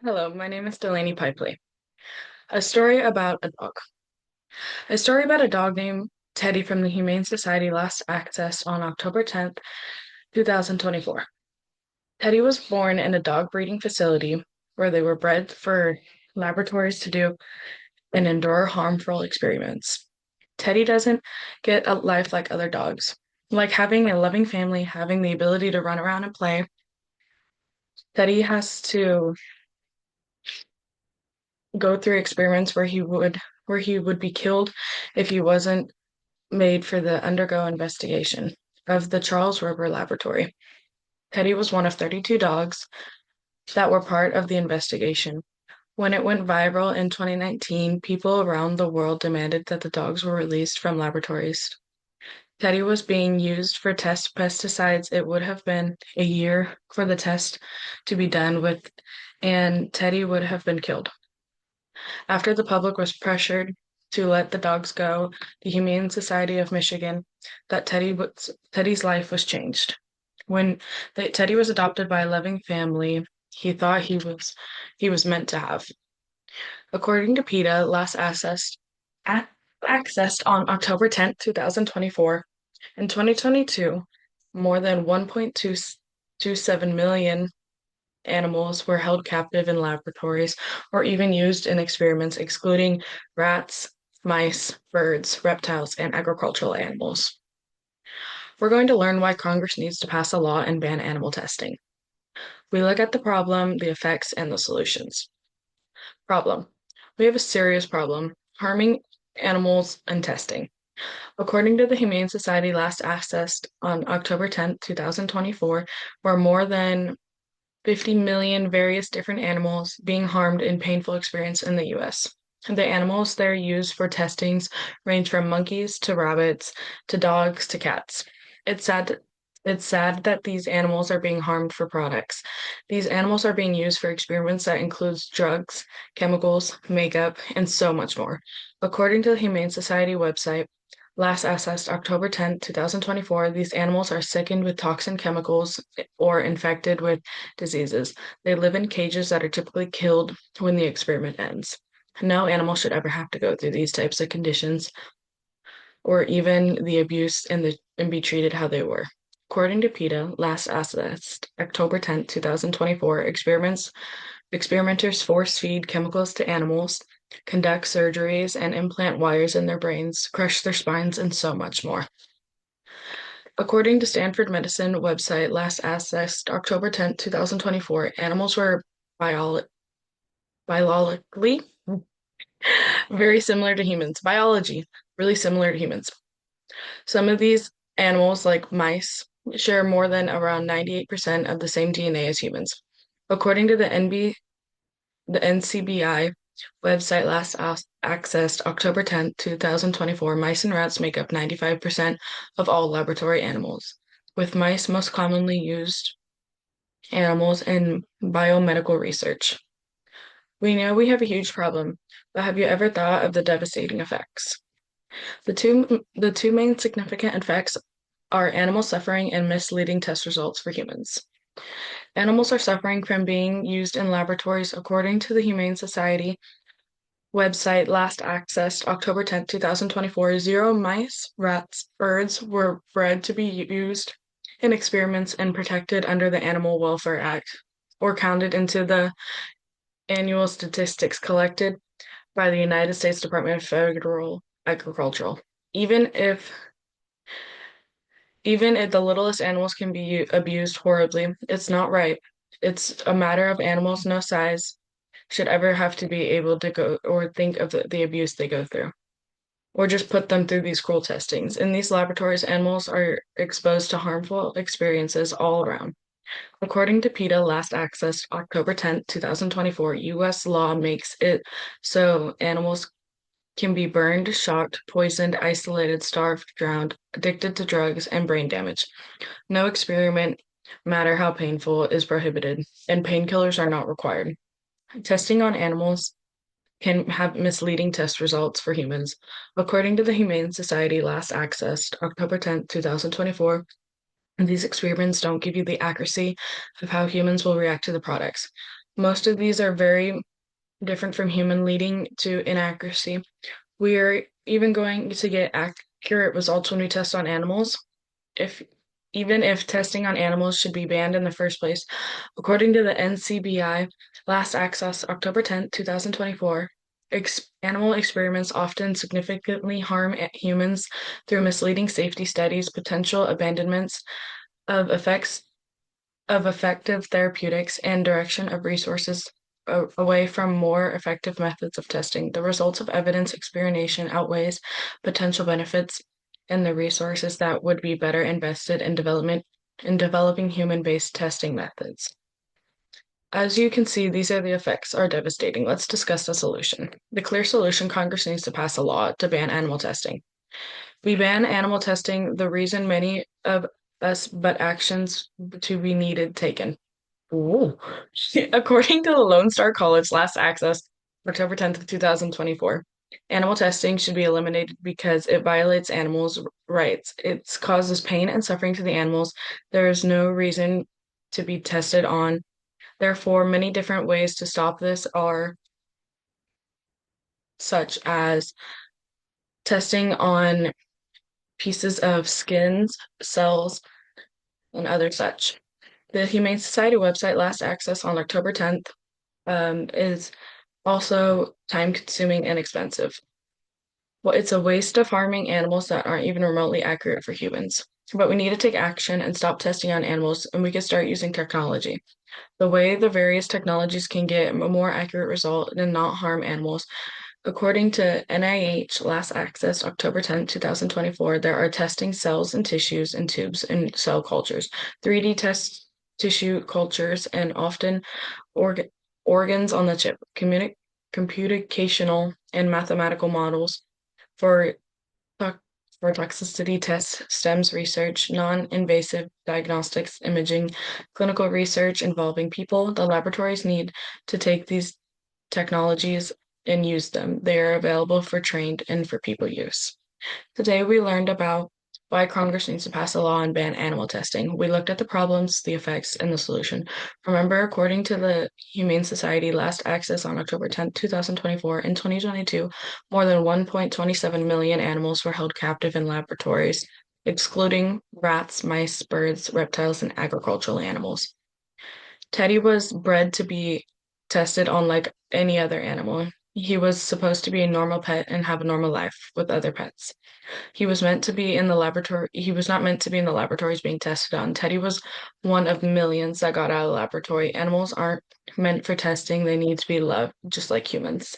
Hello, my name is Delaney Pipely. A story about a dog. A story about a dog named Teddy from the Humane Society last accessed on October 10th, 2024. Teddy was born in a dog breeding facility where they were bred for laboratories to do and endure harmful experiments. Teddy doesn't get a life like other dogs. Like having a loving family, having the ability to run around and play, Teddy has to go through experiments where he would be killed if he wasn't made for the undergo investigation of the Charles River Laboratory. Teddy was one of 32 dogs that were part of the investigation. When it went viral in 2019, people around the world demanded that the dogs were released from laboratories. Teddy was being used for test pesticides. It would have been a year for the test to be done with, and Teddy would have been killed. After the public was pressured to let the dogs go, the Humane Society of Michigan, that Teddy's life was changed. When Teddy was adopted by a loving family, he thought he was meant to have. According to PETA, accessed on October 10th, 2024, in 2022, more than 1.227 million animals were held captive in laboratories or even used in experiments, excluding rats, mice, birds, reptiles, and agricultural animals. We're going to learn why Congress needs to pass a law and ban animal testing. We look at the problem, the effects, and the solutions. Problem. We have a serious problem harming animals and testing. According to the Humane Society last accessed on October 10th, 2024, were more than 50 million various different animals being harmed in painful experience in the US. The animals they're used for testings range from monkeys to rabbits to dogs to cats. It's sad it's sad that these animals are being harmed for products. These animals are being used for experiments that includes drugs, chemicals, makeup, and so much more. According to the Humane Society website, last accessed October 10th, 2024, these animals are sickened with toxin chemicals or infected with diseases. They live in cages that are typically killed when the experiment ends. No animal should ever have to go through these types of conditions or even the abuse and be treated how they were. According to PETA, last assessed October 10th, 2024, experimenters force feed chemicals to animals, conduct surgeries, and implant wires in their brains, crush their spines, and so much more. According to Stanford Medicine website, last accessed October 10th, 2024, animals were biolo biologically very similar to humans. Biology, really similar to humans. Some of these animals, like mice, share more than around 98% of the same DNA as humans. According to the NCBI website accessed October 10th, 2024, mice and rats make up 95% of all laboratory animals, with mice most commonly used animals in biomedical research. We know we have a huge problem, but have you ever thought of the devastating effects? The two main significant effects are animal suffering and misleading test results for humans. Animals are suffering from being used in laboratories according to the Humane Society website last accessed October 10th, 2024. Zero mice, rats, birds were bred to be used in experiments and protected under the Animal Welfare Act or counted into the annual statistics collected by the United States Department of Federal Agriculture. Even if Even if the littlest animals can be abused horribly, it's not right. It's a matter of animals no size should ever have to be able to go or think of the abuse they go through, or just put them through these cruel testings. In these laboratories, animals are exposed to harmful experiences all around. According to PETA, last accessed October 10th, 2024, U.S. law makes it so animals can be burned, shocked, poisoned, isolated, starved, drowned, addicted to drugs, and brain damage. No experiment, matter how painful, is prohibited, and painkillers are not required. Testing on animals can have misleading test results for humans. According to the Humane Society last accessed October 10th, 2024, these experiments don't give you the accuracy of how humans will react to the products. Most of these are very different from human, leading to inaccuracy. We are even going to get accurate results when we test on animals, if even if testing on animals should be banned in the first place. According to the NCBI, last access October 10th, 2024, animal experiments often significantly harm humans through misleading safety studies, potential abandonments of effects of effective therapeutics, and direction of resources away from more effective methods of testing. The results of evidence experimentation outweighs potential benefits and the resources that would be better invested in developing human-based testing methods. As you can see, these are the effects are devastating. Let's discuss the solution. The clear solution: Congress needs to pass a law to ban animal testing. We ban animal testing, the reason many of us, but actions to be needed taken. Ooh. According to the Lone Star College last access, October 10th, 2024, animal testing should be eliminated because it violates animals' rights. It causes pain and suffering to the animals. There is no reason to be tested on. Therefore, many different ways to stop this are such as testing on pieces of skins, cells, and other such. The Humane Society website last access on October 10th is also time-consuming and expensive. Well, it's a waste of harming animals that aren't even remotely accurate for humans. But we need to take action and stop testing on animals, and we can start using technology. The way the various technologies can get a more accurate result and not harm animals. According to NIH last access October 10th, 2024, there are testing cells and tissues and tubes and cell cultures, 3D test tissue cultures, and often org organs on the chip, computational and mathematical models for for toxicity tests, STEMS research, non-invasive diagnostics, imaging, clinical research involving people. The laboratories need to take these technologies and use them. They are available for trained and for people use. Today, we learned about why Congress needs to pass a law and ban animal testing. We looked at the problems, the effects, and the solution. Remember, according to the Humane Society last access on October 10th, 2024, in 2022, more than 1.27 million animals were held captive in laboratories, excluding rats, mice, birds, reptiles, and agricultural animals. Teddy was bred to be tested on like any other animal. He was supposed to be a normal pet and have a normal life with other pets. He was meant to be in the laboratory. He was not meant to be in the laboratories being tested on. Teddy was one of millions that got out of the laboratory. Animals aren't meant for testing. They need to be loved, just like humans.